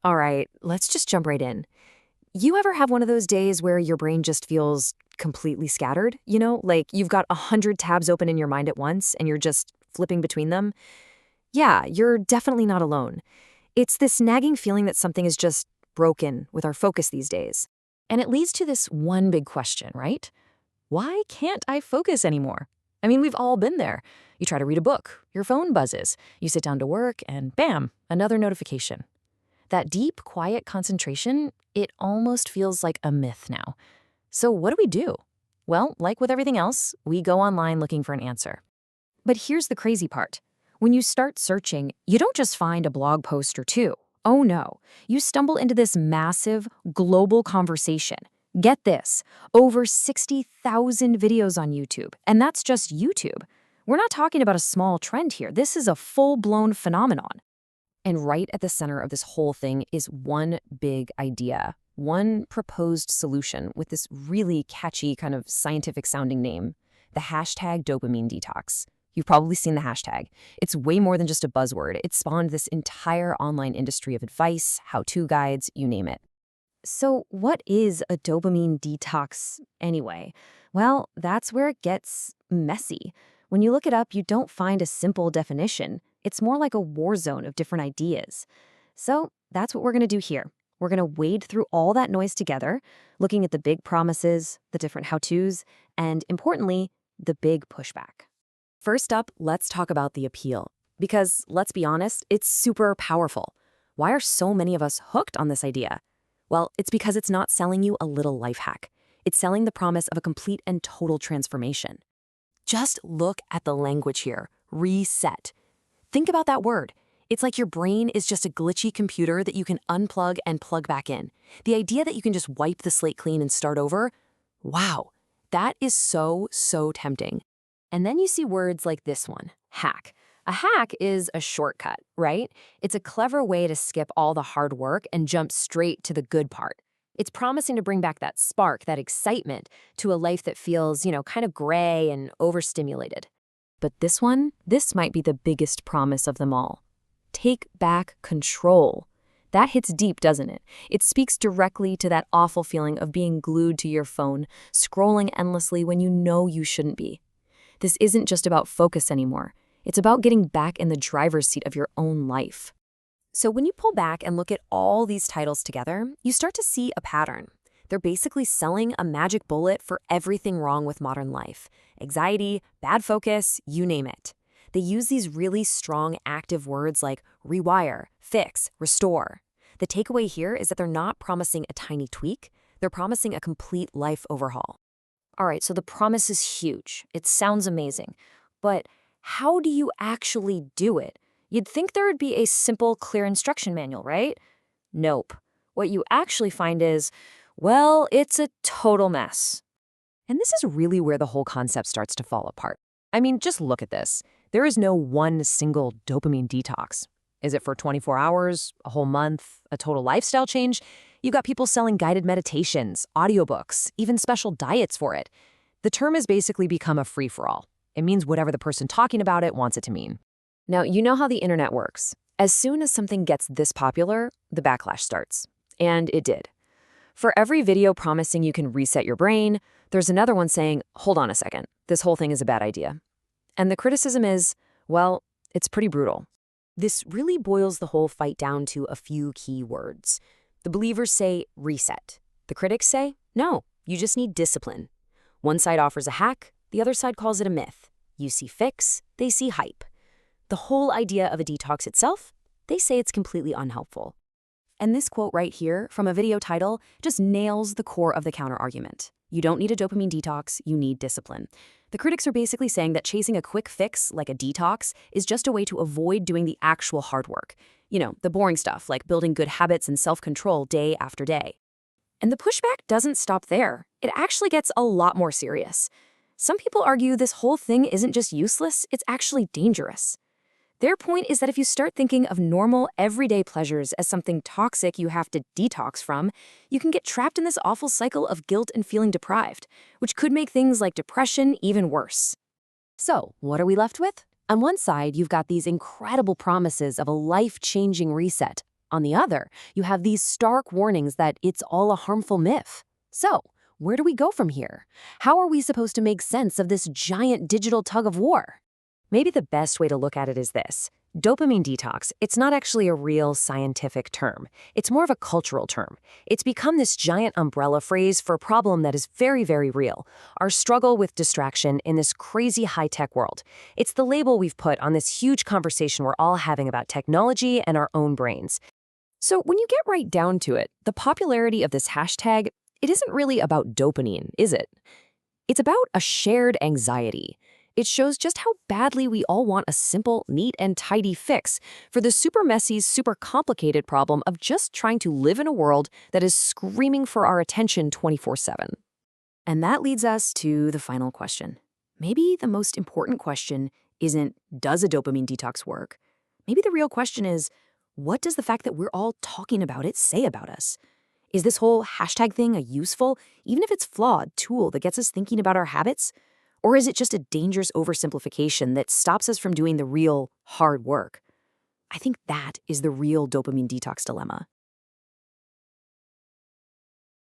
All right, let's just jump right in. You ever have one of those days where your brain just feels completely scattered? Like you've got 100 tabs open in your mind at once and you're just flipping between them? Yeah, you're definitely not alone. It's this nagging feeling that something is just broken with our focus these days. And it leads to this one big question, right? Why can't I focus anymore? I mean, we've all been there. You try to read a book, your phone buzzes, you sit down to work, and bam, another notification. That deep, quiet concentration, it almost feels like a myth now. So what do we do? Well, like with everything else, we go online looking for an answer. But here's the crazy part. When you start searching, you don't just find a blog post or two. Oh no, you stumble into this massive, global conversation. Get this, over 60,000 videos on YouTube, and that's just YouTube. We're not talking about a small trend here. This is a full-blown phenomenon. And right at the center of this whole thing is one big idea, one proposed solution with this really catchy kind of scientific-sounding name, the hashtag Dopamine Detox. You've probably seen the hashtag. It's way more than just a buzzword. It spawned this entire online industry of advice, how-to guides, you name it. So what is a dopamine detox anyway? Well, that's where it gets messy. When you look it up, you don't find a simple definition. It's more like a war zone of different ideas. So that's what we're going to do here. We're going to wade through all that noise together, looking at the big promises, the different how-tos, and importantly, the big pushback. First up, let's talk about the appeal. Because let's be honest, it's super powerful. Why are so many of us hooked on this idea? Well, it's because it's not selling you a little life hack. It's selling the promise of a complete and total transformation. Just look at the language here. Reset. Think about that word. It's like your brain is just a glitchy computer that you can unplug and plug back in. The idea that you can just wipe the slate clean and start over, wow, that is so tempting. And then you see words like this one, hack. A hack is a shortcut, right? It's a clever way to skip all the hard work and jump straight to the good part. It's promising to bring back that spark, that excitement, to a life that feels, kind of gray and overstimulated. But this might be the biggest promise of them all. Take back control. That hits deep, doesn't it? It speaks directly to that awful feeling of being glued to your phone, scrolling endlessly when you know you shouldn't be. This isn't just about focus anymore. It's about getting back in the driver's seat of your own life. So when you pull back and look at all these titles together, you start to see a pattern. They're basically selling a magic bullet for everything wrong with modern life. Anxiety, bad focus, you name it. They use these really strong, active words like rewire, fix, restore. The takeaway here is that they're not promising a tiny tweak. They're promising a complete life overhaul. All right, so the promise is huge. It sounds amazing. But how do you actually do it? You'd think there would be a simple, clear instruction manual, right? Nope. What you actually find is, well, it's a total mess. And this is really where the whole concept starts to fall apart. I mean, just look at this. There is no one single dopamine detox. Is it for 24 hours, a whole month, a total lifestyle change? You've got people selling guided meditations, audiobooks, even special diets for it. The term has basically become a free-for-all. It means whatever the person talking about it wants it to mean. Now, you know how the internet works. As soon as something gets this popular, the backlash starts. And it did. For every video promising you can reset your brain, there's another one saying, hold on a second, this whole thing is a bad idea. And the criticism is, well, it's pretty brutal. This really boils the whole fight down to a few key words. The believers say reset. The critics say, no, you just need discipline. One side offers a hack, the other side calls it a myth. You see fix, they see hype. The whole idea of a detox itself, they say it's completely unhelpful. And this quote right here from a video title just nails the core of the counterargument. You don't need a dopamine detox, you need discipline. The critics are basically saying that chasing a quick fix, like a detox, is just a way to avoid doing the actual hard work. The boring stuff, like building good habits and self-control day after day. And the pushback doesn't stop there. It actually gets a lot more serious. Some people argue this whole thing isn't just useless, it's actually dangerous. Their point is that if you start thinking of normal, everyday pleasures as something toxic you have to detox from, you can get trapped in this awful cycle of guilt and feeling deprived, which could make things like depression even worse. So, what are we left with? On one side, you've got these incredible promises of a life-changing reset. On the other, you have these stark warnings that it's all a harmful myth. So, where do we go from here? How are we supposed to make sense of this giant digital tug of war? Maybe the best way to look at it is this. Dopamine detox, it's not actually a real scientific term. It's more of a cultural term. It's become this giant umbrella phrase for a problem that is very, very real. Our struggle with distraction in this crazy high-tech world. It's the label we've put on this huge conversation we're all having about technology and our own brains. So when you get right down to it, the popularity of this hashtag, it isn't really about dopamine, is it? It's about a shared anxiety. It shows just how badly we all want a simple, neat, and tidy fix for the super messy, super complicated problem of just trying to live in a world that is screaming for our attention 24/7. And that leads us to the final question. Maybe the most important question isn't, does a dopamine detox work? Maybe the real question is, what does the fact that we're all talking about it say about us? Is this whole hashtag thing a useful, even if it's flawed, tool that gets us thinking about our habits? Or is it just a dangerous oversimplification that stops us from doing the real, hard work? I think that is the real dopamine detox dilemma.